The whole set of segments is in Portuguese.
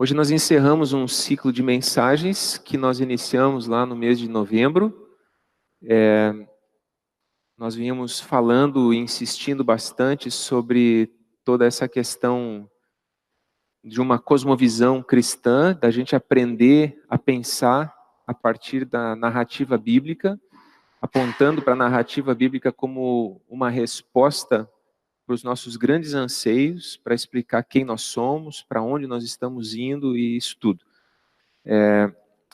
Hoje nós encerramos um ciclo de mensagens que nós iniciamos lá no mês de novembro. Nós vínhamos falando e insistindo bastante sobre toda essa questão de uma cosmovisão cristã, da gente aprender a pensar a partir da narrativa bíblica, apontando para a narrativa bíblica como uma resposta para os nossos grandes anseios, para explicar quem nós somos, para onde nós estamos indo e isso tudo.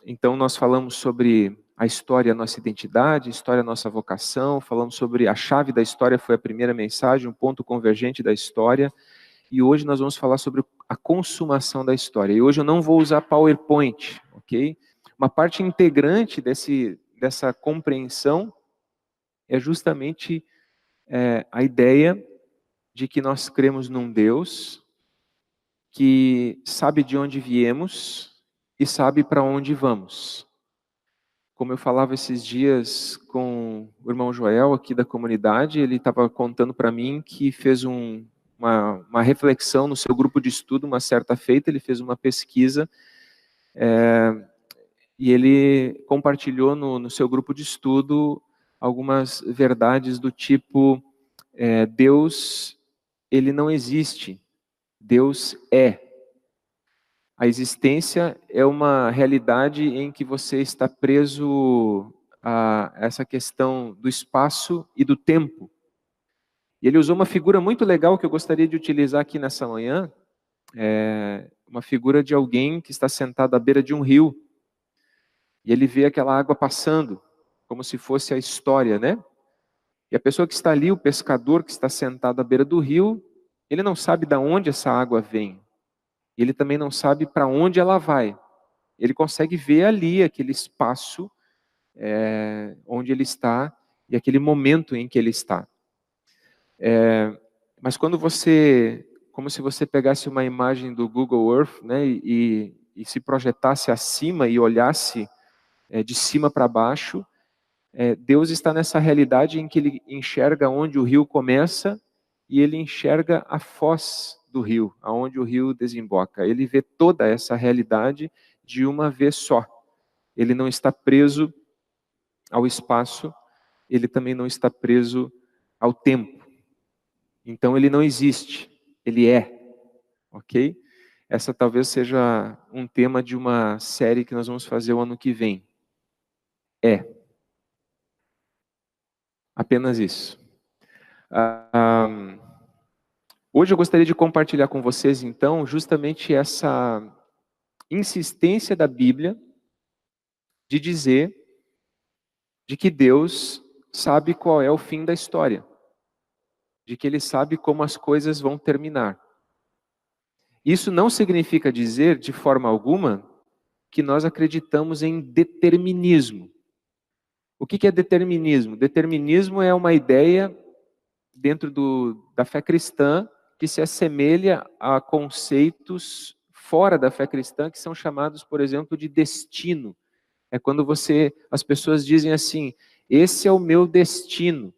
Então nós falamos sobre a história, a nossa identidade, a história, a nossa vocação, falamos sobre a chave da história, foi a primeira mensagem, um ponto convergente da história, e hoje nós vamos falar sobre a consumação da história. E hoje eu não vou usar PowerPoint, ok? Uma parte integrante dessa compreensão é justamente a ideia de que nós cremos num Deus que sabe de onde viemos e sabe para onde vamos. Como eu falava esses dias com o irmão Joel aqui da comunidade, ele estava contando para mim que fez uma reflexão no seu grupo de estudo, uma certa feita, ele fez uma pesquisa e ele compartilhou no seu grupo de estudo algumas verdades do tipo, Deus, ele não existe, Deus é. A existência é uma realidade em que você está preso a essa questão do espaço e do tempo. E ele usou uma figura muito legal que eu gostaria de utilizar aqui nessa manhã, uma figura de alguém que está sentado à beira de um rio, e ele vê aquela água passando, como se fosse a história, né? E a pessoa que está ali, o pescador que está sentado à beira do rio, ele não sabe de onde essa água vem. Ele também não sabe para onde ela vai. Ele consegue ver ali aquele espaço onde ele está e aquele momento em que ele está. Mas quando como se você pegasse uma imagem do Google Earth, né, e se projetasse acima e olhasse de cima para baixo, Deus está nessa realidade em que ele enxerga onde o rio começa e ele enxerga a foz do rio, aonde o rio desemboca. Ele vê toda essa realidade de uma vez só. Ele não está preso ao espaço, ele também não está preso ao tempo. Então ele não existe, ele é, ok? Essa talvez seja um tema de uma série que nós vamos fazer o ano que vem. Apenas isso. Hoje eu gostaria de compartilhar com vocês, então, justamente essa insistência da Bíblia de dizer de que Deus sabe qual é o fim da história, de que Ele sabe como as coisas vão terminar. Isso não significa dizer, de forma alguma, que nós acreditamos em determinismo. O que é determinismo? Determinismo é uma ideia dentro da fé cristã que se assemelha a conceitos fora da fé cristã que são chamados, por exemplo, de destino. É quando as pessoas dizem assim, esse é o meu destino.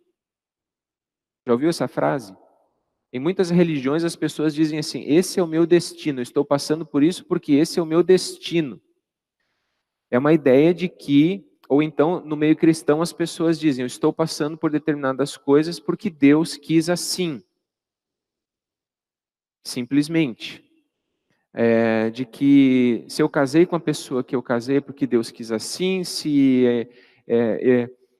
Já ouviu essa frase? Em muitas religiões as pessoas dizem assim, esse é o meu destino, eu estou passando por isso porque esse é o meu destino. É uma ideia de que, ou então no meio cristão as pessoas dizem, eu estou passando por determinadas coisas porque Deus quis assim. Simplesmente. De que se eu casei com a pessoa que eu casei porque Deus quis assim, se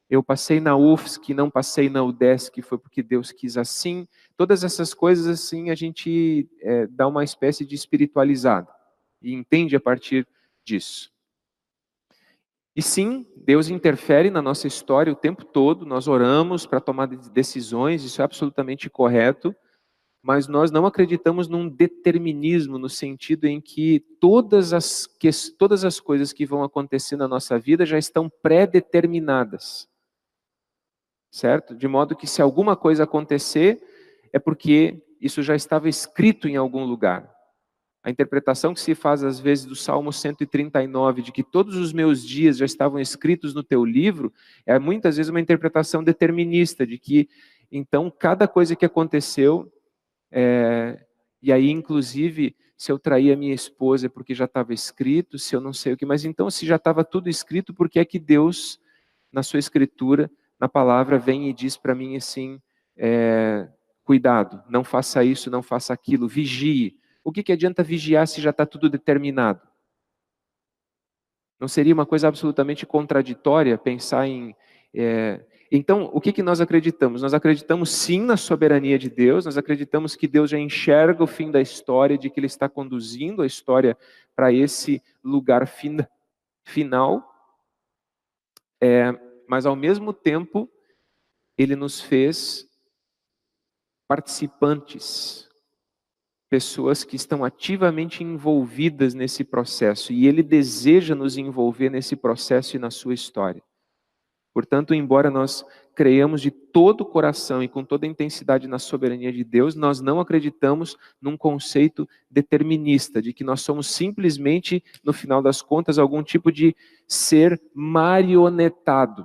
eu passei na UFSC, não passei na UDESC, foi porque Deus quis assim. Todas essas coisas assim a gente dá uma espécie de espiritualizada e entende a partir disso. E sim, Deus interfere na nossa história o tempo todo, nós oramos para tomar decisões, isso é absolutamente correto, mas nós não acreditamos num determinismo, no sentido em que todas as coisas que vão acontecer na nossa vida já estão pré-determinadas. Certo? De modo que se alguma coisa acontecer, é porque isso já estava escrito em algum lugar. A interpretação que se faz às vezes do Salmo 139, de que todos os meus dias já estavam escritos no teu livro, é muitas vezes uma interpretação determinista, de que então cada coisa que aconteceu, e aí inclusive se eu traí a minha esposa é porque já estava escrito, se eu não sei o que, mas então se já estava tudo escrito, por que é que Deus, na sua escritura, na palavra, vem e diz para mim assim, cuidado, não faça isso, não faça aquilo, vigie. O que adianta vigiar se já está tudo determinado? Não seria uma coisa absolutamente contraditória pensar em... Então, o que nós acreditamos? Nós acreditamos sim na soberania de Deus, nós acreditamos que Deus já enxerga o fim da história, de que Ele está conduzindo a história para esse lugar final, mas ao mesmo tempo, Ele nos fez participantes, pessoas que estão ativamente envolvidas nesse processo, e Ele deseja nos envolver nesse processo e na sua história. Portanto, embora nós creiamos de todo o coração e com toda a intensidade na soberania de Deus, nós não acreditamos num conceito determinista, de que nós somos simplesmente, no final das contas, algum tipo de ser marionetado.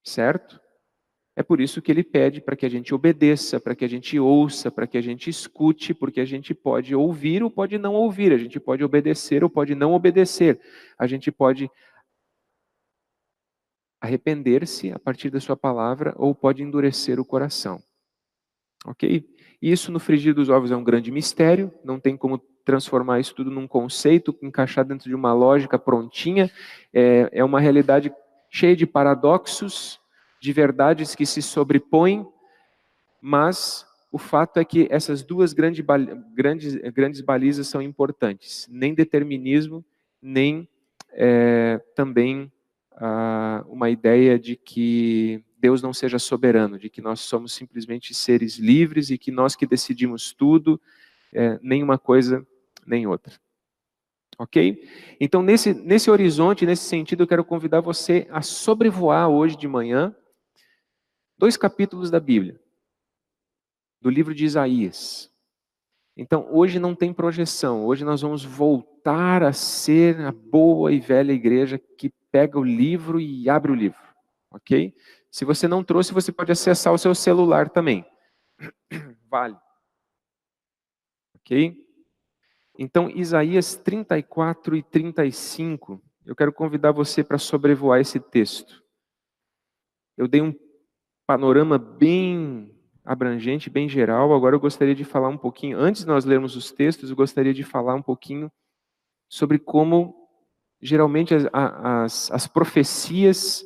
Certo? É por isso que ele pede para que a gente obedeça, para que a gente ouça, para que a gente escute, porque a gente pode ouvir ou pode não ouvir, a gente pode obedecer ou pode não obedecer, a gente pode arrepender-se a partir da sua palavra ou pode endurecer o coração. Ok? E isso no frigir dos ovos é um grande mistério, não tem como transformar isso tudo num conceito, encaixar dentro de uma lógica prontinha, é uma realidade cheia de paradoxos, de verdades que se sobrepõem, mas o fato é que essas duas grandes balizas são importantes, nem determinismo, nem também uma ideia de que Deus não seja soberano, de que nós somos simplesmente seres livres e que nós que decidimos tudo, nem uma coisa nem outra. Ok? Então, nesse horizonte, nesse sentido, eu quero convidar você a sobrevoar hoje de manhã 2 capítulos da Bíblia, do livro de Isaías. Então, hoje não tem projeção, hoje nós vamos voltar a ser a boa e velha igreja que pega o livro e abre o livro, ok? Se você não trouxe, você pode acessar o seu celular também. Vale. Ok? Então, Isaías 34 e 35, eu quero convidar você para sobrevoar esse texto. Eu dei um panorama bem abrangente, bem geral, agora eu gostaria de falar um pouquinho, antes de nós lermos os textos, eu gostaria de falar um pouquinho sobre como, geralmente, as profecias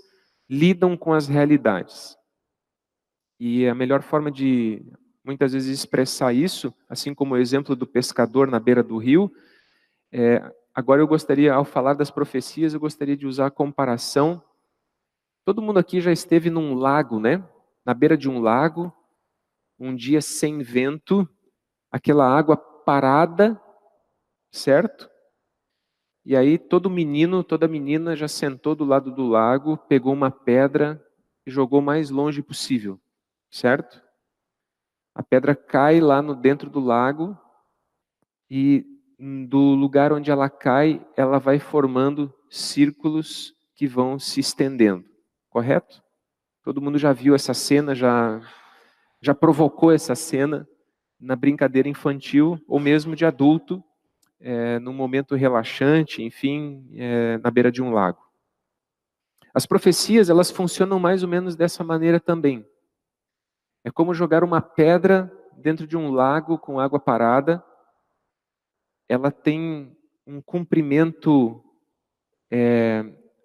lidam com as realidades. E a melhor forma de, muitas vezes, expressar isso, assim como o exemplo do pescador na beira do rio, agora eu gostaria, ao falar das profecias, eu gostaria de usar a comparação. Todo mundo aqui já esteve num lago, né? Na beira de um lago, um dia sem vento, aquela água parada, certo? E aí todo menino, toda menina já sentou do lado do lago, pegou uma pedra e jogou o mais longe possível, certo? A pedra cai lá no dentro do lago e do lugar onde ela cai, ela vai formando círculos que vão se estendendo, correto? Todo mundo já viu essa cena, já provocou essa cena na brincadeira infantil ou mesmo de adulto, num momento relaxante, enfim, na beira de um lago. As profecias, elas funcionam mais ou menos dessa maneira também. É como jogar uma pedra dentro de um lago com água parada. Ela tem um comprimento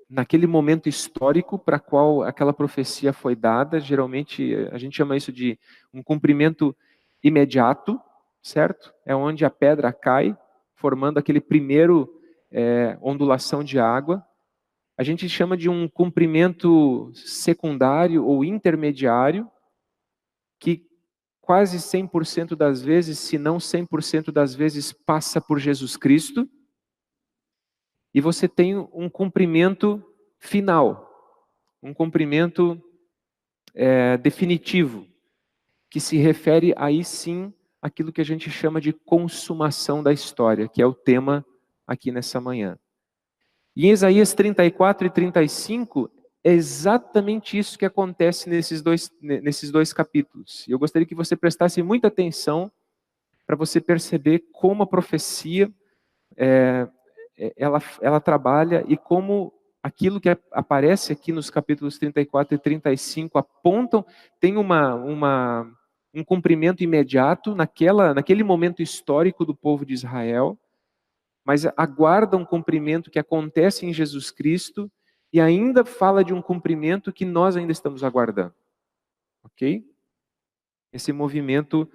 naquele momento histórico para qual aquela profecia foi dada. Geralmente a gente chama isso de um cumprimento imediato, certo? É onde a pedra cai, formando aquele primeiro ondulação de água. A gente chama de um cumprimento secundário ou intermediário, que quase 100% das vezes, se não 100% das vezes, passa por Jesus Cristo. E você tem um cumprimento final, um cumprimento definitivo, que se refere aí sim àquilo que a gente chama de consumação da história, que é o tema aqui nessa manhã. E em Isaías 34 e 35, é exatamente isso que acontece nesses dois capítulos. E eu gostaria que você prestasse muita atenção para você perceber como a profecia ela trabalha e como aquilo que aparece aqui nos capítulos 34 e 35 apontam, tem um cumprimento imediato naquele momento histórico do povo de Israel, mas aguarda um cumprimento que acontece em Jesus Cristo e ainda fala de um cumprimento que nós ainda estamos aguardando. Ok? Esse movimento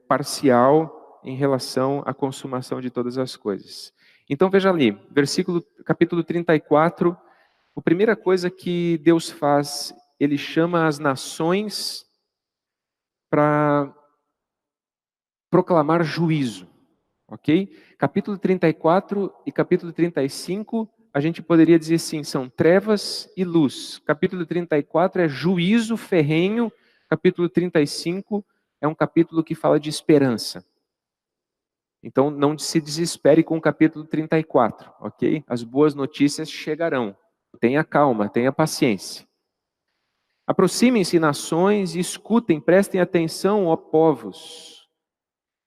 parcial em relação à consumação de todas as coisas. Então veja ali, capítulo 34, a primeira coisa que Deus faz, Ele chama as nações para proclamar juízo, ok? Capítulo 34 e capítulo 35, a gente poderia dizer assim, são trevas e luz. Capítulo 34 é juízo ferrenho, capítulo 35 é um capítulo que fala de esperança. Então não se desespere com o capítulo 34, ok? As boas notícias chegarão. Tenha calma, tenha paciência. Aproximem-se, nações, e escutem, prestem atenção, ó povos,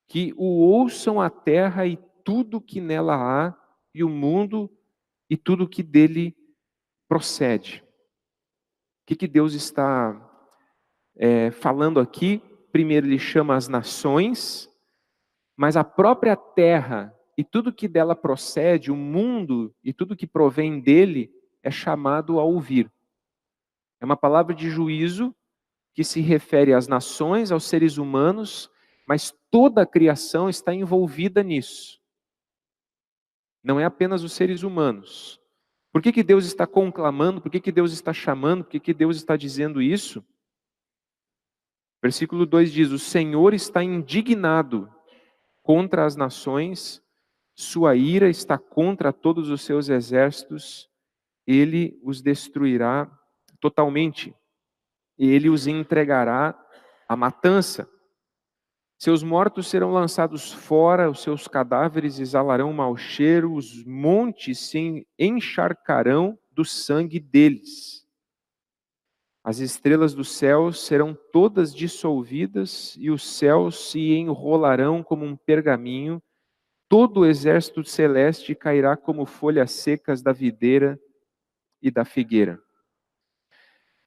que o ouçam a terra e tudo que nela há, e o mundo e tudo que dele procede. O que Deus está falando aqui? Primeiro ele chama as nações, mas a própria terra e tudo que dela procede, o mundo e tudo que provém dele, é chamado a ouvir. É uma palavra de juízo que se refere às nações, aos seres humanos, mas toda a criação está envolvida nisso. Não é apenas os seres humanos. Por que Deus está conclamando? Por que Deus está chamando? Por que Deus está dizendo isso? Versículo 2 diz: o Senhor está indignado contra as nações, sua ira está contra todos os seus exércitos, ele os destruirá totalmente, ele os entregará à matança. Seus mortos serão lançados fora, os seus cadáveres exalarão mau cheiro, os montes se encharcarão do sangue deles. As estrelas do céu serão todas dissolvidas e os céus se enrolarão como um pergaminho. Todo o exército celeste cairá como folhas secas da videira e da figueira.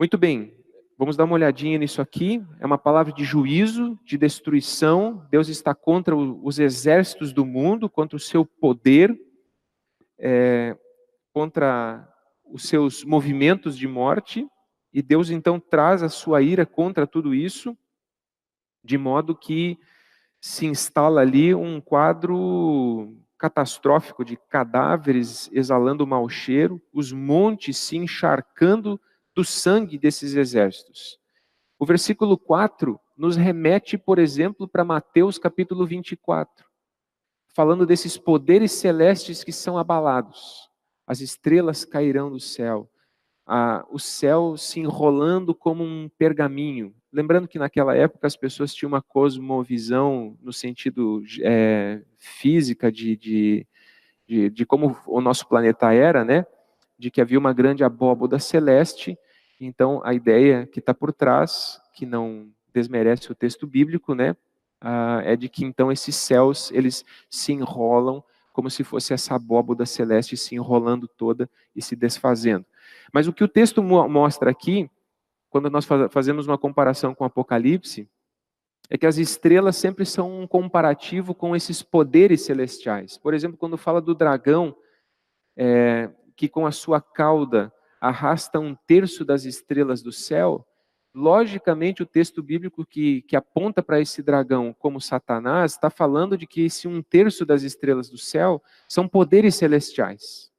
Muito bem, vamos dar uma olhadinha nisso aqui. É uma palavra de juízo, de destruição. Deus está contra os exércitos do mundo, contra o seu poder, contra os seus movimentos de morte. E Deus então traz a sua ira contra tudo isso, de modo que se instala ali um quadro catastrófico de cadáveres exalando mau cheiro, os montes se encharcando do sangue desses exércitos. O versículo 4 nos remete, por exemplo, para Mateus capítulo 24, falando desses poderes celestes que são abalados. As estrelas cairão do céu, o céu se enrolando como um pergaminho. Lembrando que naquela época as pessoas tinham uma cosmovisão no sentido física de como o nosso planeta era, né? De que havia uma grande abóboda celeste. Então a ideia que está por trás, que não desmerece o texto bíblico, né? É de que então esses céus eles se enrolam como se fosse essa abóboda celeste se enrolando toda e se desfazendo. Mas o que o texto mostra aqui, quando nós fazemos uma comparação com o Apocalipse, é que as estrelas sempre são um comparativo com esses poderes celestiais. Por exemplo, quando fala do dragão, que com a sua cauda arrasta um terço das estrelas do céu, logicamente o texto bíblico que aponta para esse dragão como Satanás, está falando de que esse um terço das estrelas do céu são poderes celestiais.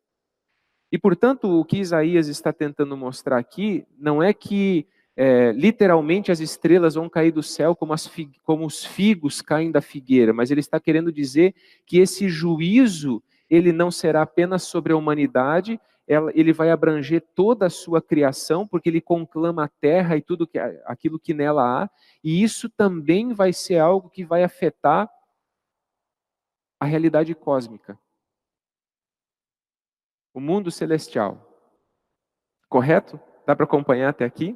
E, portanto, o que Isaías está tentando mostrar aqui não é que literalmente as estrelas vão cair do céu como os figos caem da figueira, mas ele está querendo dizer que esse juízo ele não será apenas sobre a humanidade, ele vai abranger toda a sua criação, porque ele conclama a terra e tudo aquilo que nela há, e isso também vai ser algo que vai afetar a realidade cósmica, o mundo celestial. Correto? Dá para acompanhar até aqui?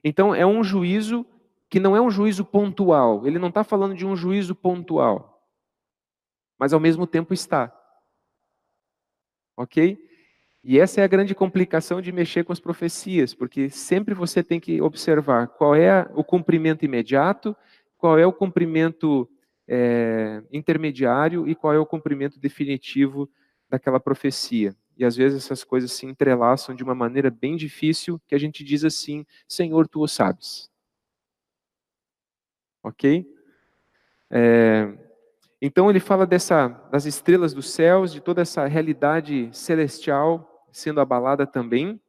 Então, é um juízo que não é um juízo pontual. Ele não está falando de um juízo pontual, mas ao mesmo tempo está. Ok? E essa é a grande complicação de mexer com as profecias, porque sempre você tem que observar qual é o cumprimento imediato, qual é o cumprimento intermediário e qual é o cumprimento definitivo daquela profecia. E às vezes essas coisas se entrelaçam de uma maneira bem difícil, que a gente diz assim: Senhor, tu o sabes. Ok? Então ele fala das estrelas dos céus, de toda essa realidade celestial sendo abalada também,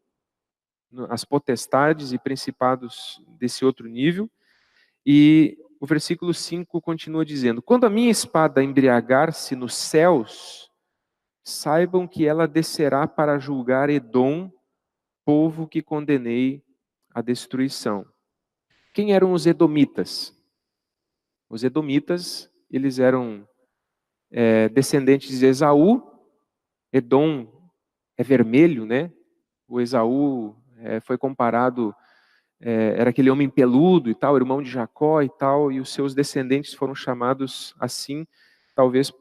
as potestades e principados desse outro nível. E o versículo 5 continua dizendo: quando a minha espada embriagar-se nos céus, saibam que ela descerá para julgar Edom, povo que condenei à destruição. Quem eram os edomitas? Os edomitas, eles eram descendentes de Esaú. Edom é vermelho, né? O Esaú foi comparado, era aquele homem peludo e tal, irmão de Jacó e tal, e os seus descendentes foram chamados assim, talvez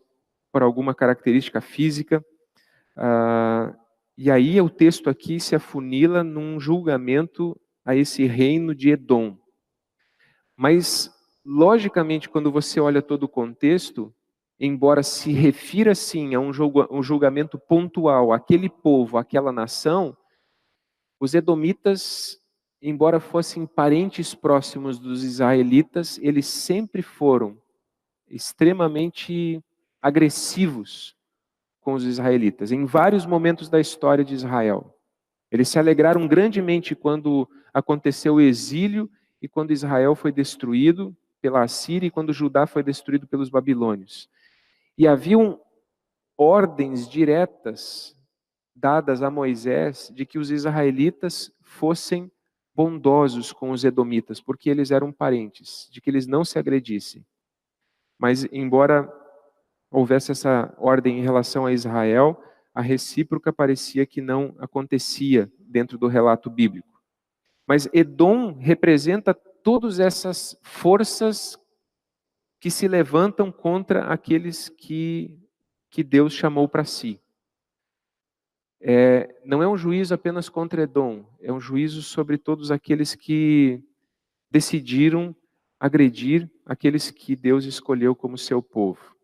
por alguma característica física. E aí o texto aqui se afunila num julgamento a esse reino de Edom. Mas, logicamente, quando você olha todo o contexto, embora se refira sim a um julgamento pontual àquele povo, àquela nação, os edomitas, embora fossem parentes próximos dos israelitas, eles sempre foram extremamente agressivos com os israelitas, em vários momentos da história de Israel. Eles se alegraram grandemente quando aconteceu o exílio e quando Israel foi destruído pela Assíria e quando Judá foi destruído pelos babilônios. E haviam ordens diretas dadas a Moisés de que os israelitas fossem bondosos com os edomitas, porque eles eram parentes, de que eles não se agredissem. Mas, embora houvesse essa ordem em relação a Israel, a recíproca parecia que não acontecia dentro do relato bíblico. Mas Edom representa todas essas forças que se levantam contra aqueles que Deus chamou para si. Não é um juízo apenas contra Edom, é um juízo sobre todos aqueles que decidiram agredir aqueles que Deus escolheu como seu povo.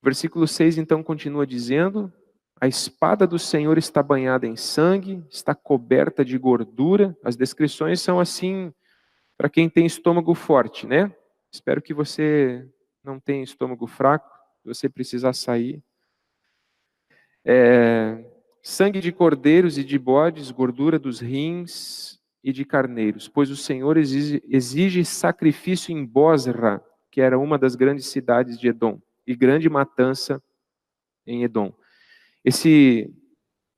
Versículo 6 então continua dizendo: a espada do Senhor está banhada em sangue, está coberta de gordura. As descrições são assim para quem tem estômago forte, né? Espero que você não tenha estômago fraco, se você precisar sair. Sangue de cordeiros e de bodes, gordura dos rins e de carneiros, pois o Senhor exige sacrifício em Bozra, que era uma das grandes cidades de Edom, e grande matança em Edom. Esse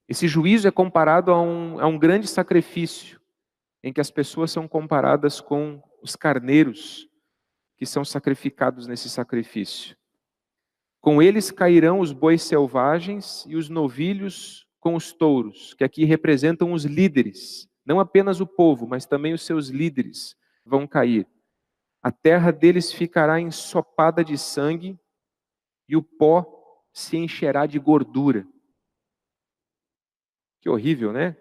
juízo é comparado a um grande sacrifício, em que as pessoas são comparadas com os carneiros que são sacrificados nesse sacrifício. Com eles cairão os bois selvagens e os novilhos com os touros, que aqui representam os líderes, não apenas o povo, mas também os seus líderes vão cair. A terra deles ficará ensopada de sangue e o pó se encherá de gordura. Que horrível, né?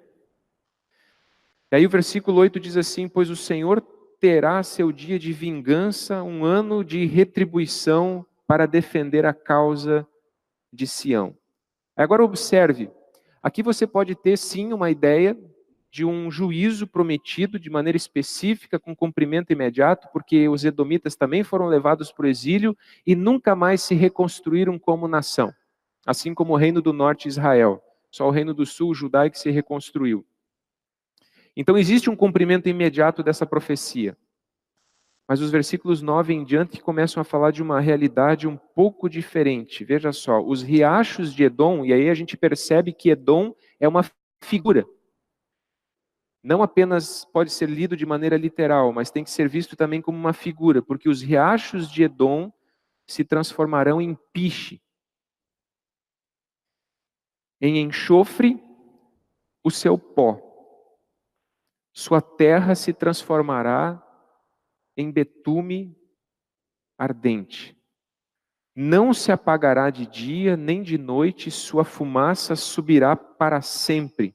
E aí o versículo 8 diz assim: pois o Senhor terá seu dia de vingança, um ano de retribuição para defender a causa de Sião. Agora observe, aqui você pode ter sim uma ideia de um juízo prometido de maneira específica, com cumprimento imediato, porque os edomitas também foram levados para o exílio e nunca mais se reconstruíram como nação, assim como o reino do norte Israel. Só o reino do sul, Judá, que se reconstruiu. Então existe um cumprimento imediato dessa profecia. Mas os versículos 9 em diante começam a falar de uma realidade um pouco diferente. Veja só, os riachos de Edom, e aí a gente percebe que Edom é uma figura. Não apenas pode ser lido de maneira literal, mas tem que ser visto também como uma figura, porque os riachos de Edom se transformarão em piche, em enxofre o seu pó. Sua terra se transformará em betume ardente. Não se apagará de dia, nem de noite, sua fumaça subirá para sempre.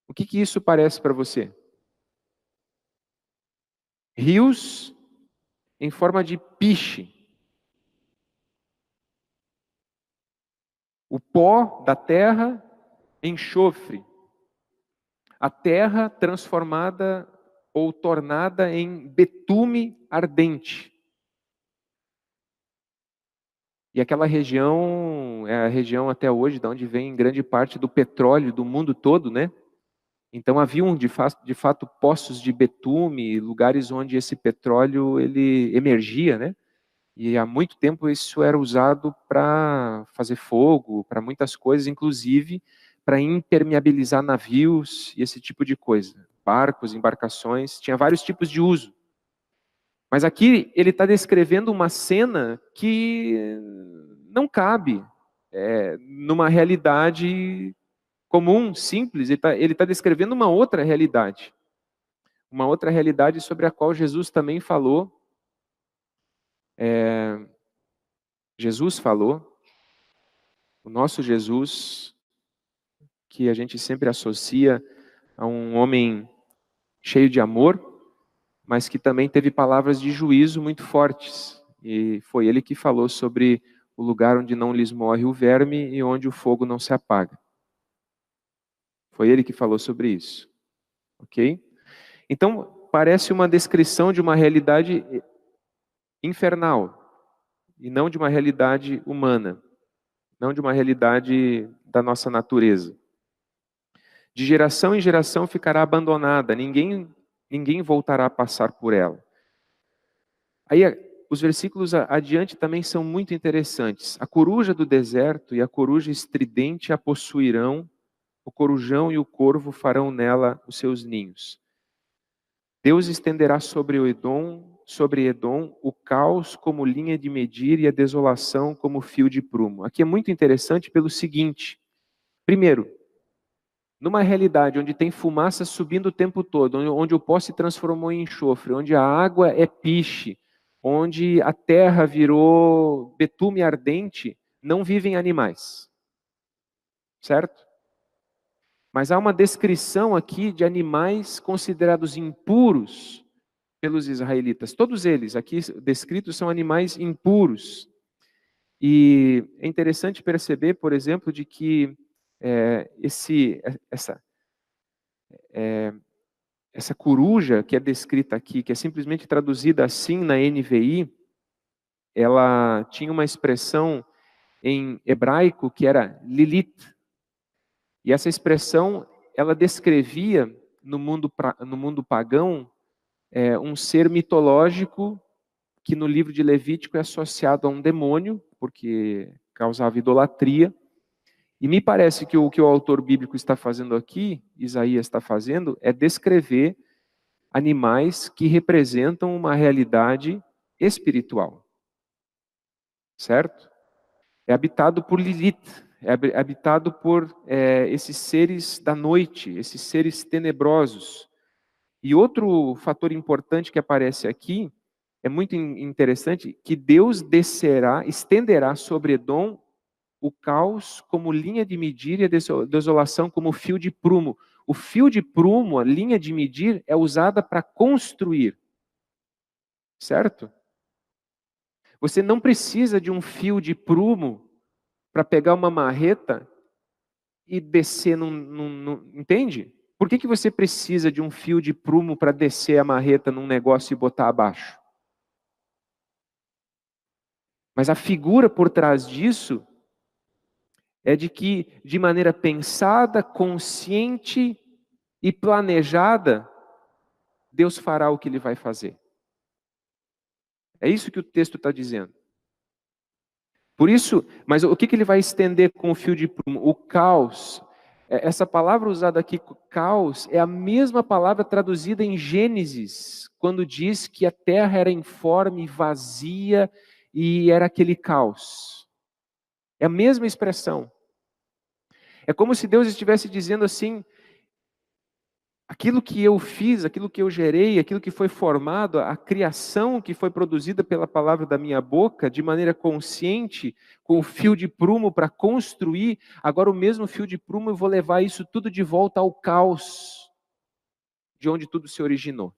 O que isso parece para você? Rios em forma de piche. O pó da terra, enxofre. A terra transformada ou tornada em betume ardente. E aquela região é a região até hoje de onde vem grande parte do petróleo do mundo todo, né? Então haviam de fato poços de betume, lugares onde esse petróleo ele emergia, né? E há muito tempo isso era usado para fazer fogo, para muitas coisas, inclusive para impermeabilizar navios e esse tipo de coisa. Barcos, embarcações, tinha vários tipos de uso. Mas aqui ele está descrevendo uma cena que não cabe numa realidade comum, simples. Ele tá descrevendo uma outra realidade. Uma outra realidade sobre a qual Jesus também falou. Jesus falou, o nosso Jesus, que a gente sempre associa a um homem cheio de amor, mas que também teve palavras de juízo muito fortes. E foi ele que falou sobre o lugar onde não lhes morre o verme e onde o fogo não se apaga. Foi ele que falou sobre isso. Ok? Então, parece uma descrição de uma realidade infernal e não de uma realidade humana, não de uma realidade da nossa natureza. De geração em geração ficará abandonada, ninguém voltará a passar por ela. Aí os versículos adiante também são muito interessantes. A coruja do deserto e a coruja estridente a possuirão, o corujão e o corvo farão nela os seus ninhos. Deus estenderá sobre Edom, o caos como linha de medir e a desolação como fio de prumo. Aqui é muito interessante pelo seguinte: primeiro, numa realidade onde tem fumaça subindo o tempo todo, onde o pó se transformou em enxofre, onde a água é piche, onde a terra virou betume ardente, não vivem animais. Certo? Mas há uma descrição aqui de animais considerados impuros pelos israelitas. Todos eles aqui descritos são animais impuros. E é interessante perceber, por exemplo, de que essa coruja que é descrita aqui, que é simplesmente traduzida assim na NVI, ela tinha uma expressão em hebraico que era Lilith. E essa expressão, ela descrevia no mundo pagão um ser mitológico que no livro de Levítico é associado a um demônio, porque causava idolatria. E me parece que o que o autor bíblico está fazendo aqui, Isaías está fazendo, é descrever animais que representam uma realidade espiritual. Certo? É habitado por Lilith, é habitado por esses seres da noite, esses seres tenebrosos. E outro fator importante que aparece aqui, é muito interessante, que Deus estenderá sobre Edom o caos como linha de medir e a desolação como fio de prumo. O fio de prumo, a linha de medir, é usada para construir. Certo? Você não precisa de um fio de prumo para pegar uma marreta e descer entende? Por que você precisa de um fio de prumo para descer a marreta num negócio e botar abaixo? Mas a figura por trás disso é de que, de maneira pensada, consciente e planejada, Deus fará o que Ele vai fazer. É isso que o texto está dizendo. Por isso, mas o que Ele vai estender com o fio de prumo? O caos. Essa palavra usada aqui, caos, é a mesma palavra traduzida em Gênesis, quando diz que a terra era informe, vazia e era aquele caos. É a mesma expressão. É como se Deus estivesse dizendo assim: Aquilo que eu fiz, aquilo que eu gerei, aquilo que foi formado, a criação que foi produzida pela palavra da minha boca, de maneira consciente, com o fio de prumo para construir, agora o mesmo fio de prumo eu vou levar isso tudo de volta ao caos, de onde tudo se originou.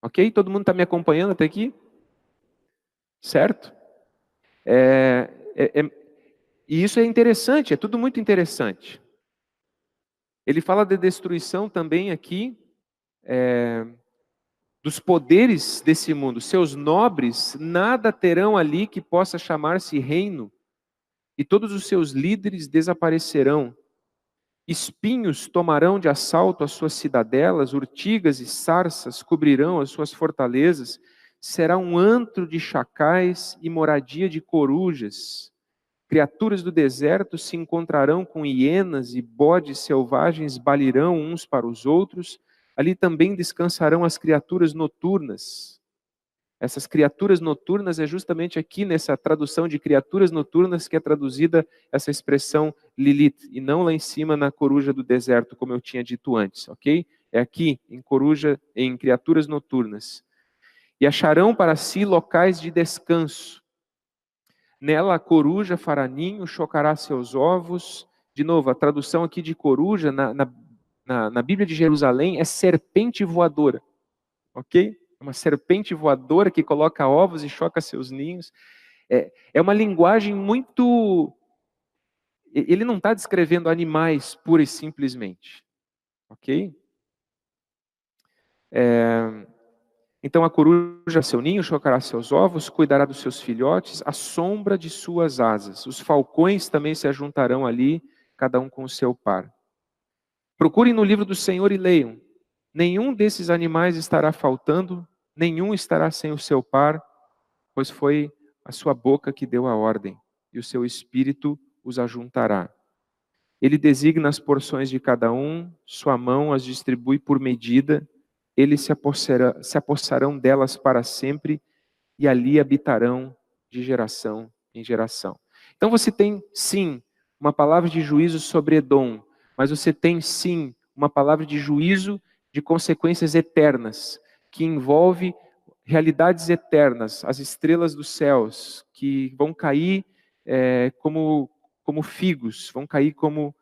Ok? Todo mundo está me acompanhando até aqui? Certo? É, e isso é interessante, é tudo muito interessante. Ele fala de destruição também aqui, dos poderes desse mundo. Seus nobres nada terão ali que possa chamar-se reino, e todos os seus líderes desaparecerão. Espinhos tomarão de assalto as suas cidadelas, urtigas e sarças cobrirão as suas fortalezas. Será um antro de chacais e moradia de corujas. Criaturas do deserto se encontrarão com hienas e bodes selvagens balirão uns para os outros. Ali também descansarão as criaturas noturnas. Essas criaturas noturnas é justamente aqui nessa tradução de criaturas noturnas que é traduzida essa expressão Lilith, e não lá em cima na coruja do deserto, como eu tinha dito antes, ok? É aqui, em coruja, em criaturas noturnas. E acharão para si locais de descanso. Nela a coruja fará ninho, chocará seus ovos. De novo, a tradução aqui de coruja na Bíblia de Jerusalém é serpente voadora, ok? Uma serpente voadora que coloca ovos e choca seus ninhos. É uma linguagem muito... Ele não está descrevendo animais pura e simplesmente, ok? Então a coruja seu ninho, chocará seus ovos, cuidará dos seus filhotes, à sombra de suas asas. Os falcões também se ajuntarão ali, cada um com o seu par. Procurem no livro do Senhor e leiam. Nenhum desses animais estará faltando, nenhum estará sem o seu par, pois foi a sua boca que deu a ordem, e o seu espírito os ajuntará. Ele designa as porções de cada um, sua mão as distribui por medida, eles se apossarão delas para sempre, e ali habitarão de geração em geração. Então você tem, sim, uma palavra de juízo sobre Edom, mas você tem, sim, uma palavra de juízo de consequências eternas, que envolve realidades eternas, as estrelas dos céus, que vão cair como figos, vão cair como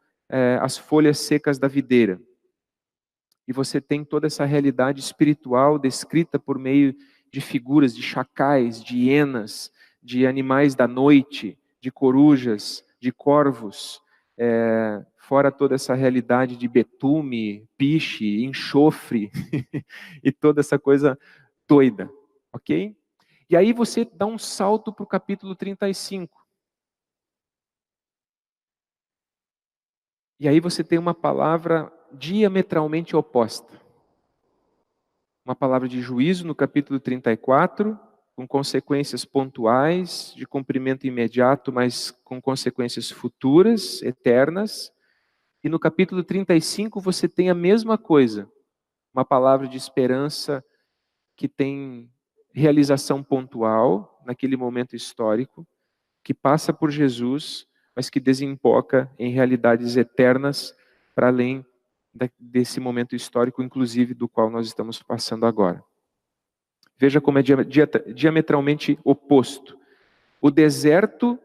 as folhas secas da videira. E você tem toda essa realidade espiritual descrita por meio de figuras de chacais, de hienas, de animais da noite, de corujas, de corvos, fora toda essa realidade de betume, piche, enxofre e toda essa coisa doida, ok? E aí você dá um salto para o capítulo 35. E aí você tem uma palavra diametralmente oposta. Uma palavra de juízo no capítulo 34, com consequências pontuais, de cumprimento imediato, mas com consequências futuras, eternas. E no capítulo 35 você tem a mesma coisa, uma palavra de esperança que tem realização pontual, naquele momento histórico, que passa por Jesus, mas que desemboca em realidades eternas para além desse momento histórico, inclusive do qual nós estamos passando agora. Veja como é diametralmente oposto. O deserto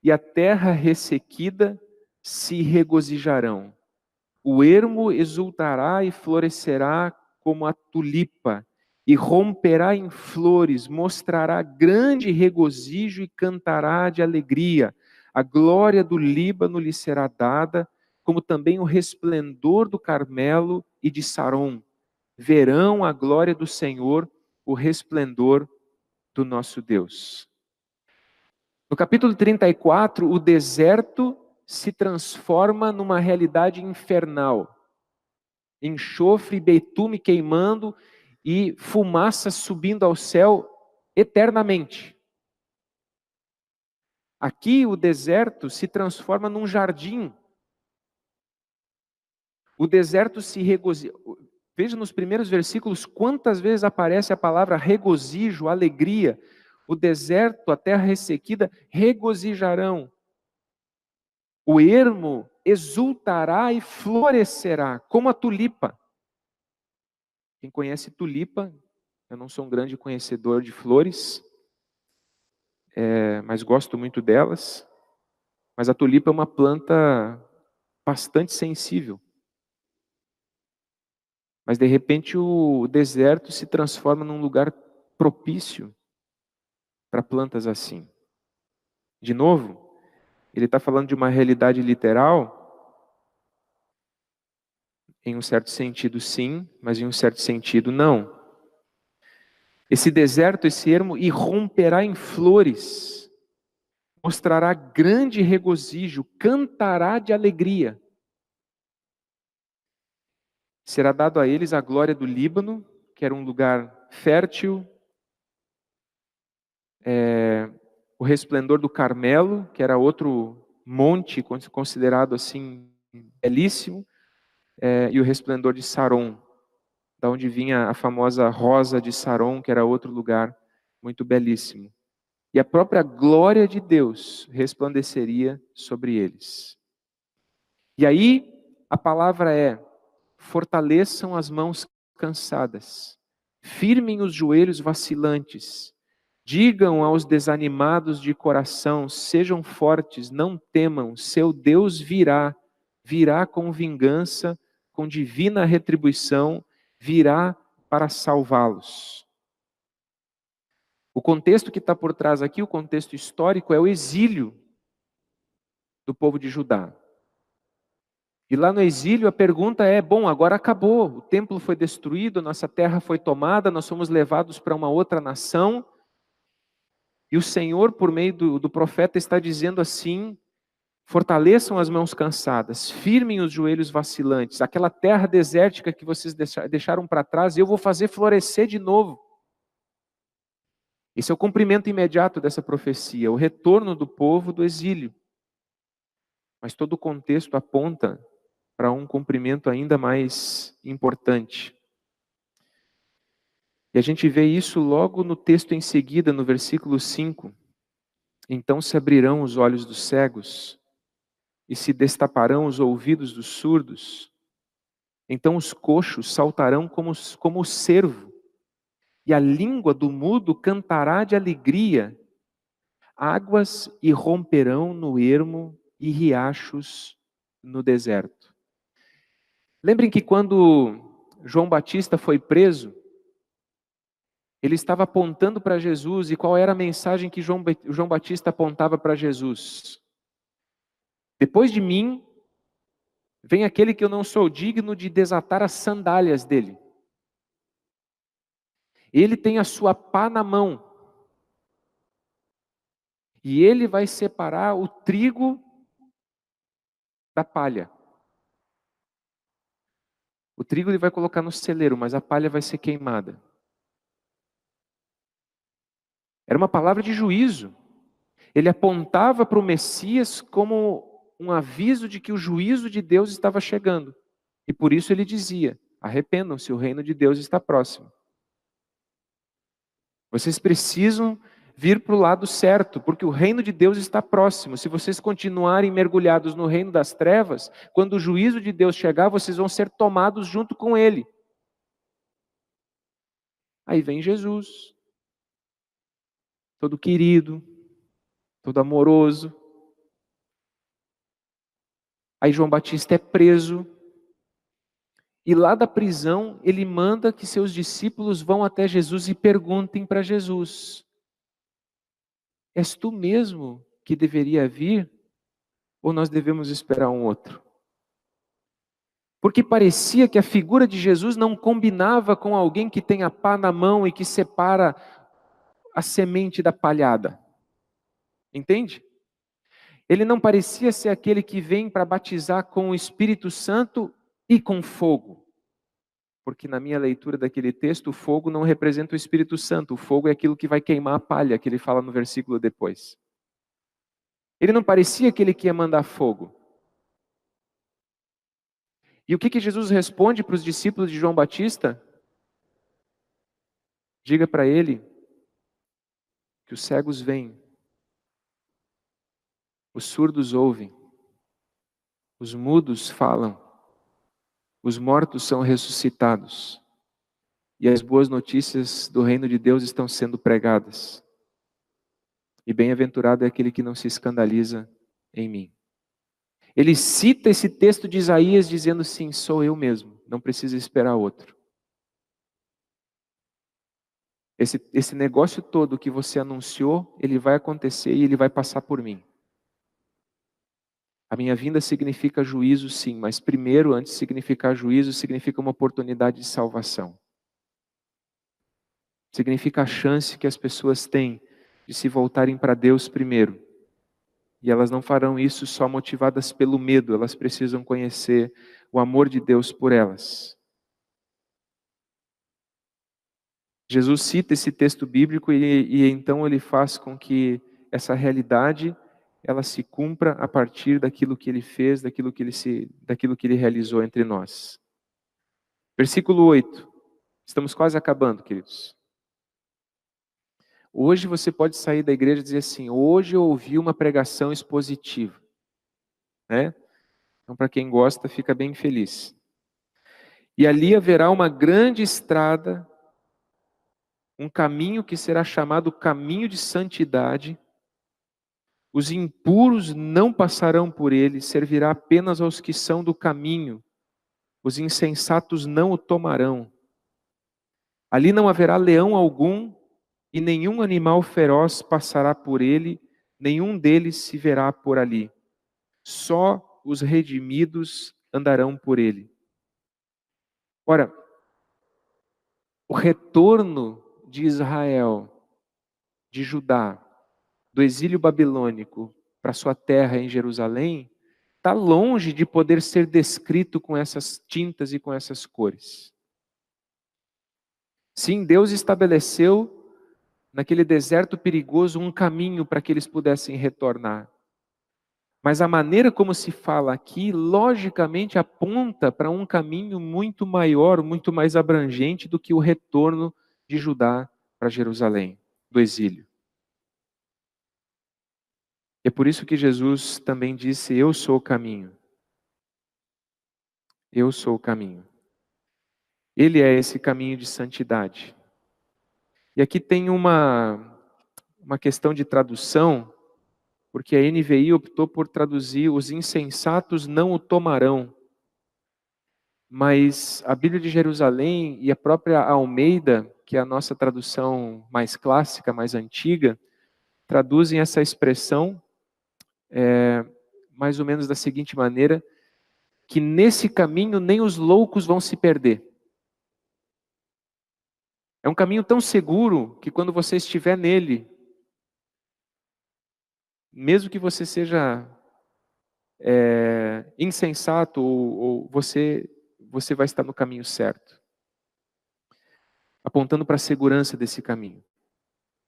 e a terra ressequida se regozijarão. O ermo exultará e florescerá como a tulipa, e romperá em flores, mostrará grande regozijo e cantará de alegria. A glória do Líbano lhe será dada, como também o resplendor do Carmelo e de Saron. Verão a glória do Senhor, o resplendor do nosso Deus. No capítulo 34, o deserto se transforma numa realidade infernal. Enxofre e betume queimando e fumaça subindo ao céu eternamente. Aqui o deserto se transforma num jardim. O deserto se regozija. Veja nos primeiros versículos quantas vezes aparece a palavra regozijo, alegria. O deserto, a terra ressequida, regozijarão. O ermo exultará e florescerá, como a tulipa. Quem conhece tulipa, eu não sou um grande conhecedor de flores, mas gosto muito delas. Mas a tulipa é uma planta bastante sensível. Mas de repente o deserto se transforma num lugar propício para plantas assim. De novo, ele está falando de uma realidade literal. Em um certo sentido, sim, mas em um certo sentido, não. Esse deserto, esse ermo, irromperá em flores, mostrará grande regozijo, cantará de alegria. Será dado a eles a glória do Líbano, que era um lugar fértil, o resplendor do Carmelo, que era outro monte considerado assim belíssimo, e o resplendor de Saron, da onde vinha a famosa rosa de Saron, que era outro lugar muito belíssimo. E a própria glória de Deus resplandeceria sobre eles. E aí, a palavra é: fortaleçam as mãos cansadas, firmem os joelhos vacilantes, digam aos desanimados de coração: sejam fortes, não temam, seu Deus virá, virá com vingança, com divina retribuição, virá para salvá-los. O contexto que está por trás aqui, o contexto histórico, é o exílio do povo de Judá. E lá no exílio a pergunta é: bom, agora acabou, o templo foi destruído, nossa terra foi tomada, nós fomos levados para uma outra nação, e o Senhor, por meio do profeta, está dizendo assim: fortaleçam as mãos cansadas, firmem os joelhos vacilantes, aquela terra desértica que vocês deixaram para trás, eu vou fazer florescer de novo. Esse é o cumprimento imediato dessa profecia, o retorno do povo do exílio. Mas todo o contexto aponta para um cumprimento ainda mais importante. E a gente vê isso logo no texto em seguida, no versículo 5. Então se abrirão os olhos dos cegos, e se destaparão os ouvidos dos surdos. Então os coxos saltarão como o cervo, e a língua do mudo cantará de alegria. Águas irromperão no ermo e riachos no deserto. Lembrem que quando João Batista foi preso, ele estava apontando para Jesus, e qual era a mensagem que João Batista apontava para Jesus? Depois de mim, vem aquele que eu não sou digno de desatar as sandálias dele. Ele tem a sua pá na mão, e ele vai separar o trigo da palha. O trigo ele vai colocar no celeiro, mas a palha vai ser queimada. Era uma palavra de juízo. Ele apontava para o Messias como um aviso de que o juízo de Deus estava chegando. E por isso ele dizia: arrependam-se, o reino de Deus está próximo. Vocês precisam vir para o lado certo, porque o reino de Deus está próximo. Se vocês continuarem mergulhados no reino das trevas, quando o juízo de Deus chegar, vocês vão ser tomados junto com ele. Aí vem Jesus, todo querido, todo amoroso. Aí João Batista é preso. E lá da prisão, ele manda que seus discípulos vão até Jesus e perguntem para Jesus: és tu mesmo que deveria vir? Ou nós devemos esperar um outro? Porque parecia que a figura de Jesus não combinava com alguém que tem a pá na mão e que separa a semente da palhada. Entende? Ele não parecia ser aquele que vem para batizar com o Espírito Santo e com fogo. Porque na minha leitura daquele texto, o fogo não representa o Espírito Santo. O fogo é aquilo que vai queimar a palha, que ele fala no versículo depois. Ele não parecia aquele que ia mandar fogo. E o que Jesus responde para os discípulos de João Batista? Diga para ele que os cegos veem, os surdos ouvem, os mudos falam, os mortos são ressuscitados, e as boas notícias do reino de Deus estão sendo pregadas. E bem-aventurado é aquele que não se escandaliza em mim. Ele cita esse texto de Isaías dizendo sim, sou eu mesmo, não precisa esperar outro. Esse negócio todo que você anunciou, ele vai acontecer e ele vai passar por mim. A minha vinda significa juízo, sim, mas primeiro, antes de significar juízo, significa uma oportunidade de salvação. Significa a chance que as pessoas têm de se voltarem para Deus primeiro. E elas não farão isso só motivadas pelo medo, elas precisam conhecer o amor de Deus por elas. Jesus cita esse texto bíblico e então ele faz com que essa realidade ela se cumpra a partir daquilo que ele fez, daquilo que ele realizou entre nós. Versículo 8. Estamos quase acabando, queridos. Hoje você pode sair da igreja e dizer assim, hoje eu ouvi uma pregação expositiva. Né? Então, para quem gosta, fica bem feliz. E ali haverá uma grande estrada, um caminho que será chamado caminho de santidade. Os impuros não passarão por ele, servirá apenas aos que são do caminho. Os insensatos não o tomarão. Ali não haverá leão algum, e nenhum animal feroz passará por ele, nenhum deles se verá por ali. Só os redimidos andarão por ele. Ora, o retorno de Israel, de Judá, do exílio babilônico para sua terra em Jerusalém, está longe de poder ser descrito com essas tintas e com essas cores. Sim, Deus estabeleceu naquele deserto perigoso um caminho para que eles pudessem retornar. Mas a maneira como se fala aqui, logicamente aponta para um caminho muito maior, muito mais abrangente do que o retorno de Judá para Jerusalém, do exílio. É por isso que Jesus também disse, eu sou o caminho. Eu sou o caminho. Ele é esse caminho de santidade. E aqui tem uma questão de tradução, porque a NVI optou por traduzir os insensatos não o tomarão. Mas a Bíblia de Jerusalém e a própria Almeida, que é a nossa tradução mais clássica, mais antiga, traduzem essa expressão mais ou menos da seguinte maneira, que nesse caminho nem os loucos vão se perder. É um caminho tão seguro que quando você estiver nele, mesmo que você seja insensato ou você vai estar no caminho certo. Apontando para a segurança desse caminho.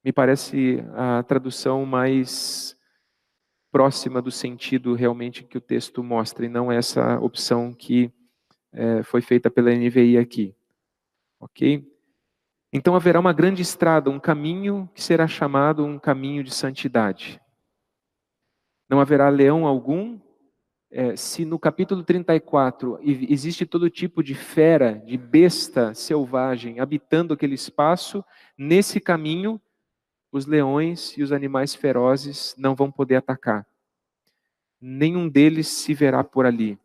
Me parece a tradução mais próxima do sentido realmente que o texto mostra, e não essa opção que foi feita pela NVI aqui. Ok? Então haverá uma grande estrada, um caminho que será chamado um caminho de santidade. Não haverá leão algum. Se no capítulo 34 existe todo tipo de fera, de besta selvagem habitando aquele espaço, nesse caminho os leões e os animais ferozes não vão poder atacar. Nenhum deles se verá por ali.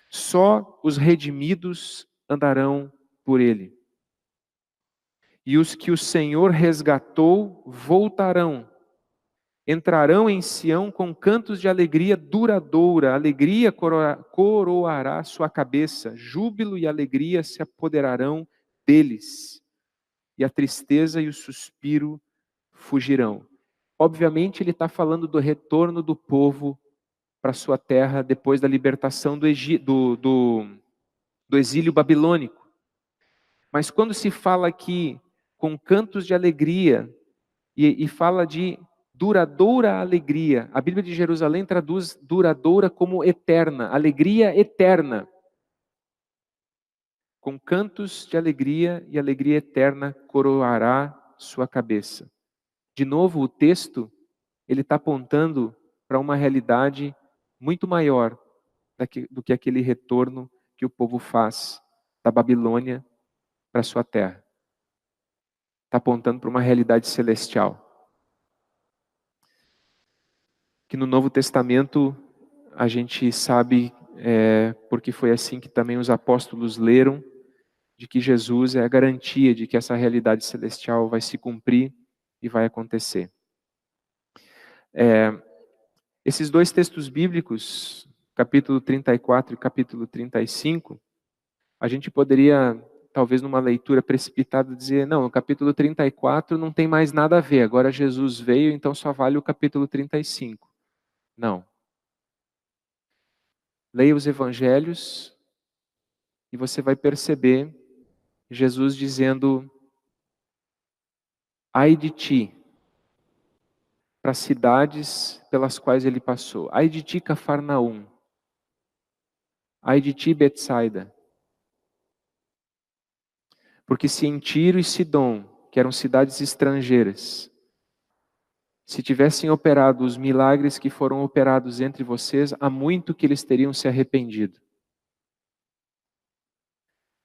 Só os redimidos andarão por ele. E os que o Senhor resgatou voltarão. Entrarão em Sião com cantos de alegria duradoura. Alegria coroará sua cabeça. Júbilo e alegria se apoderarão deles. E a tristeza e o suspiro fugirão. Obviamente ele está falando do retorno do povo para sua terra depois da libertação do exílio babilônico. Mas quando se fala aqui com cantos de alegria e fala de duradoura alegria, a Bíblia de Jerusalém traduz duradoura como eterna, alegria eterna. Com cantos de alegria e alegria eterna coroará sua cabeça. De novo, o texto ele está apontando para uma realidade muito maior, do que aquele retorno que o povo faz da Babilônia para a sua terra. Está apontando para uma realidade celestial. Que no Novo Testamento a gente sabe, porque foi assim que também os apóstolos leram, de que Jesus é a garantia de que essa realidade celestial vai se cumprir e vai acontecer. Esses dois textos bíblicos, capítulo 34 e capítulo 35, a gente poderia, talvez numa leitura precipitada, dizer, não, o capítulo 34 não tem mais nada a ver, agora Jesus veio, então só vale o capítulo 35. Não. Leia os evangelhos e você vai perceber Jesus dizendo, ai de ti, para as cidades pelas quais ele passou. Ai de ti, Cafarnaum. Ai de ti, Betsaida. Porque se em Tiro e Sidom, que eram cidades estrangeiras, se tivessem operado os milagres que foram operados entre vocês, há muito que eles teriam se arrependido.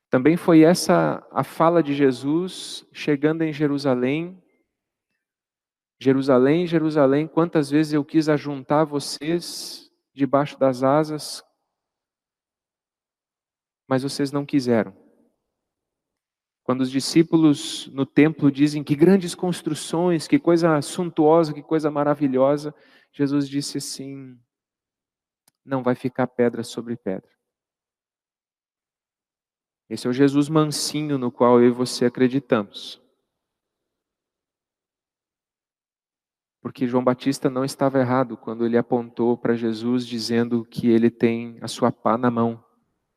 Também foi essa a fala de Jesus chegando em Jerusalém. Jerusalém, Jerusalém, quantas vezes eu quis ajuntar vocês debaixo das asas, mas vocês não quiseram. Quando os discípulos no templo dizem que grandes construções, que coisa suntuosa, que coisa maravilhosa, Jesus disse assim, não vai ficar pedra sobre pedra. Esse é o Jesus mansinho no qual eu e você acreditamos. Porque João Batista não estava errado quando ele apontou para Jesus dizendo que ele tem a sua pá na mão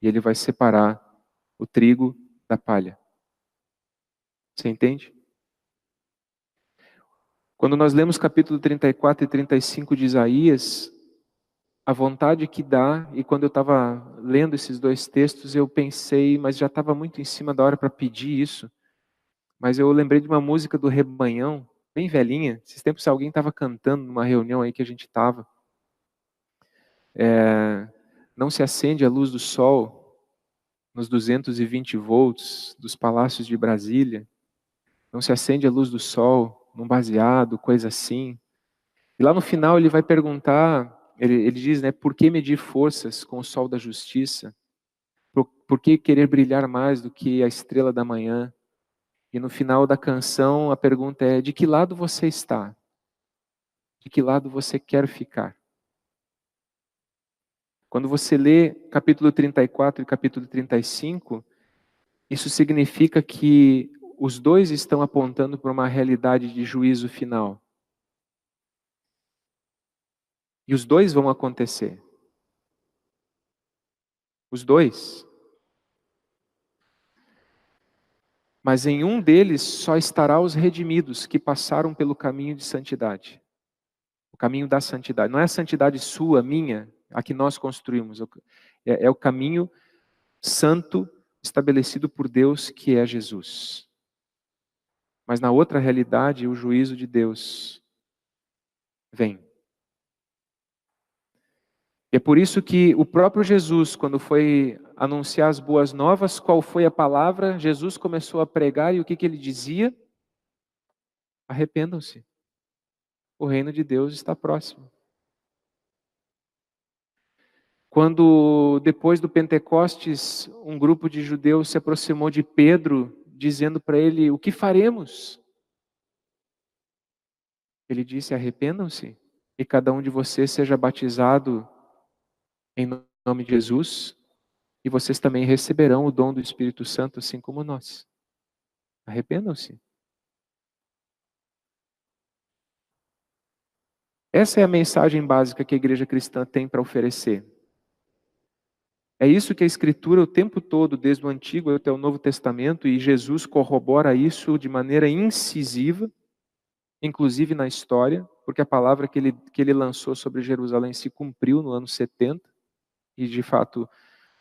e ele vai separar o trigo da palha. Você entende? Quando nós lemos capítulo 34 e 35 de Isaías, a vontade que dá, e quando eu estava lendo esses dois textos, eu pensei, mas já estava muito em cima da hora para pedir isso, mas eu lembrei de uma música do Rebanhão, bem velhinha, esses tempos alguém estava cantando numa reunião aí que a gente estava. Não se acende a luz do sol nos 220 volts dos palácios de Brasília, não se acende a luz do sol num baseado, coisa assim. E lá no final ele vai perguntar, ele diz, né, por que medir forças com o sol da justiça? Por que querer brilhar mais do que a estrela da manhã? E no final da canção a pergunta é, de que lado você está? De que lado você quer ficar? Quando você lê capítulo 34 e capítulo 35, isso significa que os dois estão apontando para uma realidade de juízo final. E os dois vão acontecer. Os dois. Mas em um deles só estará os redimidos que passaram pelo caminho de santidade. O caminho da santidade. Não é a santidade sua, minha, a que nós construímos. É o caminho santo estabelecido por Deus, que é Jesus. Mas na outra realidade, o juízo de Deus vem. E é por isso que o próprio Jesus, quando foi anunciar as boas novas, qual foi a palavra? Jesus começou a pregar e o que ele dizia? Arrependam-se. O reino de Deus está próximo. Quando, depois do Pentecostes, um grupo de judeus se aproximou de Pedro, dizendo para ele, o que faremos? Ele disse, arrependam-se e cada um de vocês seja batizado em nome de Jesus, e vocês também receberão o dom do Espírito Santo, assim como nós. Arrependam-se. Essa é a mensagem básica que a igreja cristã tem para oferecer. É isso que a Escritura o tempo todo, desde o Antigo até o Novo Testamento, e Jesus corrobora isso de maneira incisiva, inclusive na história, porque a palavra que ele lançou sobre Jerusalém se cumpriu no ano 70, e de fato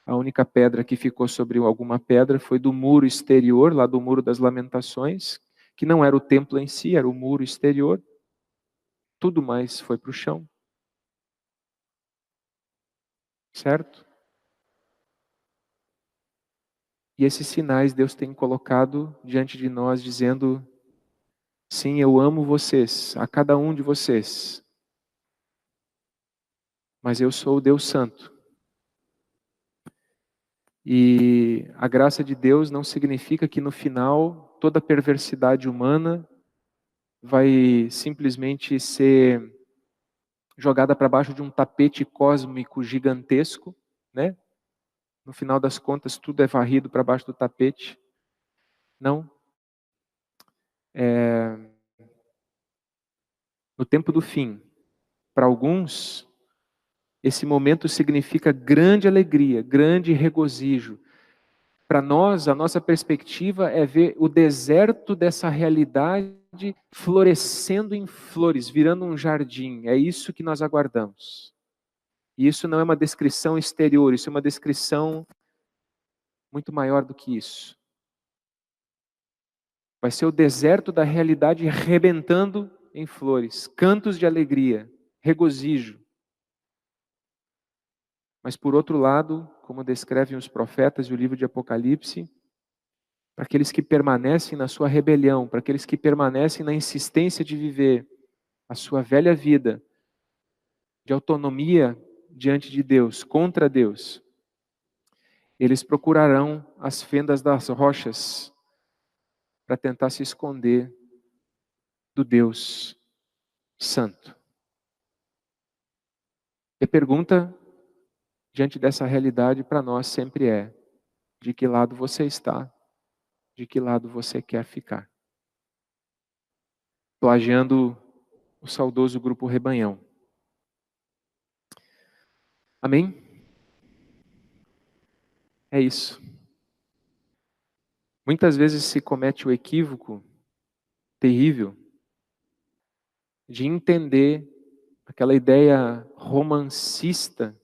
a única pedra que ficou sobre alguma pedra foi do muro exterior, lá do Muro das Lamentações, que não era o templo em si, era o muro exterior. Tudo mais foi para o chão. Certo? E esses sinais Deus tem colocado diante de nós, dizendo: sim, eu amo vocês, a cada um de vocês, mas eu sou o Deus Santo. E a graça de Deus não significa que no final toda perversidade humana vai simplesmente ser jogada para baixo de um tapete cósmico gigantesco, né? No final das contas, tudo é varrido para baixo do tapete. Não. No tempo do fim, para alguns, esse momento significa grande alegria, grande regozijo. Para nós, a nossa perspectiva é ver o deserto dessa realidade florescendo em flores, virando um jardim. É isso que nós aguardamos. E isso não é uma descrição exterior, isso é uma descrição muito maior do que isso. Vai ser o deserto da realidade rebentando em flores, cantos de alegria, regozijo. Mas por outro lado, como descrevem os profetas e o livro de Apocalipse, para aqueles que permanecem na sua rebelião, para aqueles que permanecem na insistência de viver a sua velha vida de autonomia diante de Deus, contra Deus, eles procurarão as fendas das rochas para tentar se esconder do Deus Santo. E a pergunta diante dessa realidade para nós sempre é: de que lado você está? De que lado você quer ficar? Plagiando o saudoso grupo Rebanhão. Amém? É isso. Muitas vezes se comete o equívoco terrível de entender aquela ideia romancista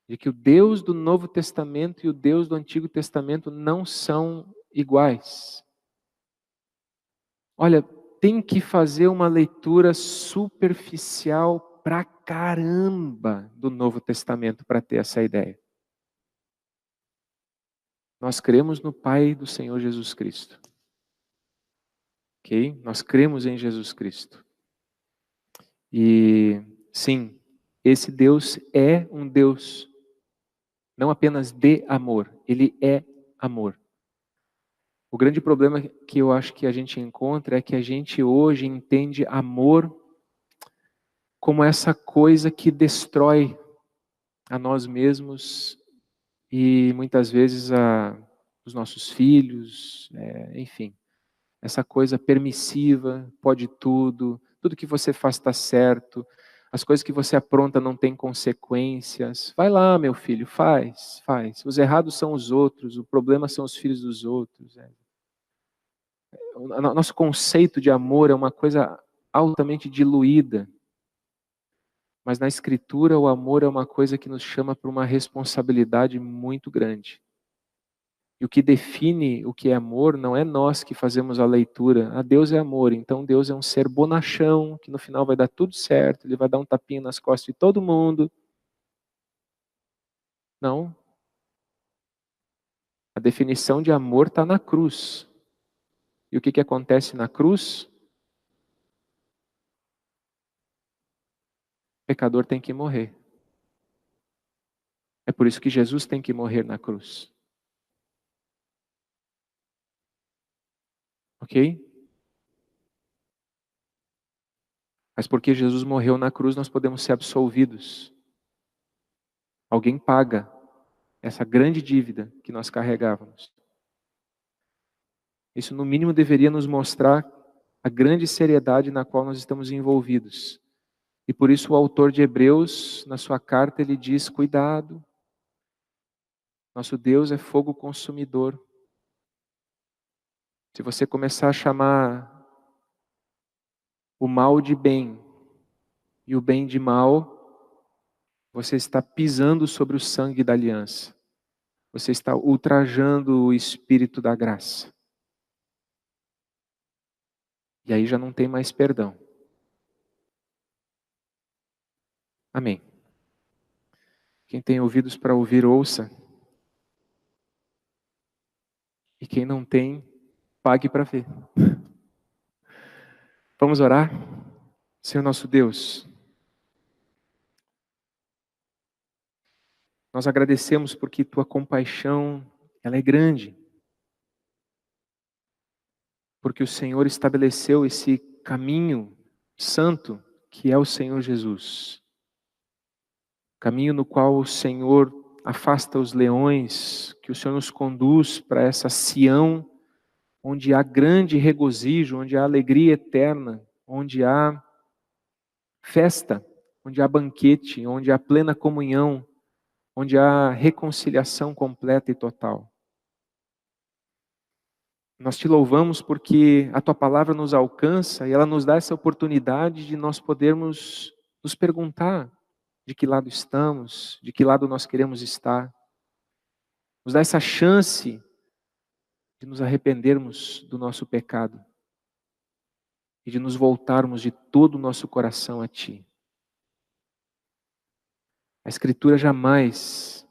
de que o Deus do Novo Testamento e o Deus do Antigo Testamento não são iguais. Olha, tem que fazer uma leitura superficial pra caramba do Novo Testamento para ter essa ideia. Nós cremos no Pai do Senhor Jesus Cristo. Ok? Nós cremos em Jesus Cristo. E sim, esse Deus é um Deus não apenas de amor, ele é amor. O grande problema que eu acho que a gente encontra é que a gente hoje entende amor como essa coisa que destrói a nós mesmos e muitas vezes os nossos filhos, enfim. Essa coisa permissiva, pode tudo, tudo que você faz está certo, as coisas que você apronta não têm consequências. Vai lá, meu filho, faz, faz. Os errados são os outros, o problema são os filhos dos outros. O nosso conceito de amor é uma coisa altamente diluída. Mas na Escritura, o amor é uma coisa que nos chama para uma responsabilidade muito grande. E o que define o que é amor não é nós que fazemos a leitura. Ah, Deus é amor, então Deus é um ser bonachão, que no final vai dar tudo certo, ele vai dar um tapinha nas costas de todo mundo. Não. A definição de amor está na cruz. E o que acontece na cruz? O pecador tem que morrer. É por isso que Jesus tem que morrer na cruz. Ok? Mas porque Jesus morreu na cruz, nós podemos ser absolvidos. Alguém paga essa grande dívida que nós carregávamos. Isso, no mínimo, deveria nos mostrar a grande seriedade na qual nós estamos envolvidos. E por isso o autor de Hebreus, na sua carta, ele diz: cuidado, nosso Deus é fogo consumidor. Se você começar a chamar o mal de bem e o bem de mal, você está pisando sobre o sangue da aliança. Você está ultrajando o espírito da graça. E aí já não tem mais perdão. Amém. Quem tem ouvidos para ouvir, ouça. E quem não tem, pague para ver. Vamos orar? Senhor nosso Deus, nós agradecemos porque tua compaixão, ela é grande. Porque o Senhor estabeleceu esse caminho santo que é o Senhor Jesus. Caminho no qual o Senhor afasta os leões, que o Senhor nos conduz para essa Sião, onde há grande regozijo, onde há alegria eterna, onde há festa, onde há banquete, onde há plena comunhão, onde há reconciliação completa e total. Nós te louvamos porque a tua palavra nos alcança e ela nos dá essa oportunidade de nós podermos nos perguntar de que lado estamos, de que lado nós queremos estar. Nos dá essa chance de nos arrependermos do nosso pecado e de nos voltarmos de todo o nosso coração a ti. A Escritura jamais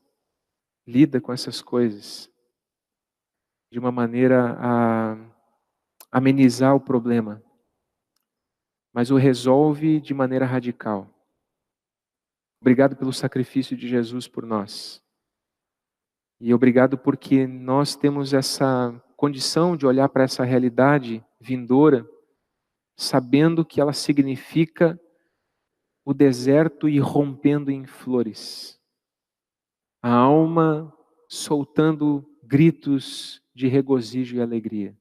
lida com essas coisas de uma maneira a amenizar o problema, mas o resolve de maneira radical. Obrigado pelo sacrifício de Jesus por nós. E obrigado porque nós temos essa condição de olhar para essa realidade vindoura, sabendo que ela significa o deserto irrompendo em flores. A alma soltando gritos de regozijo e alegria.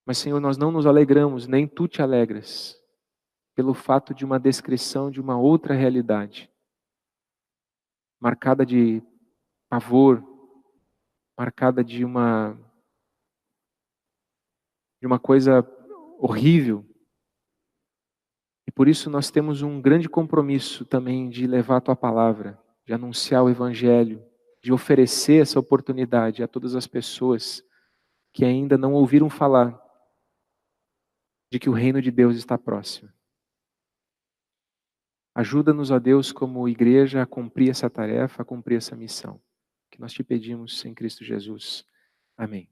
Mas, Senhor, nós não nos alegramos, nem tu te alegras, pelo fato de uma descrição de uma outra realidade, marcada de pavor, marcada de uma coisa horrível. E por isso nós temos um grande compromisso também de levar a tua palavra, de anunciar o evangelho, de oferecer essa oportunidade a todas as pessoas que ainda não ouviram falar de que o reino de Deus está próximo. Ajuda-nos, ó Deus, como igreja, a cumprir essa tarefa, a cumprir essa missão, que nós te pedimos em Cristo Jesus. Amém.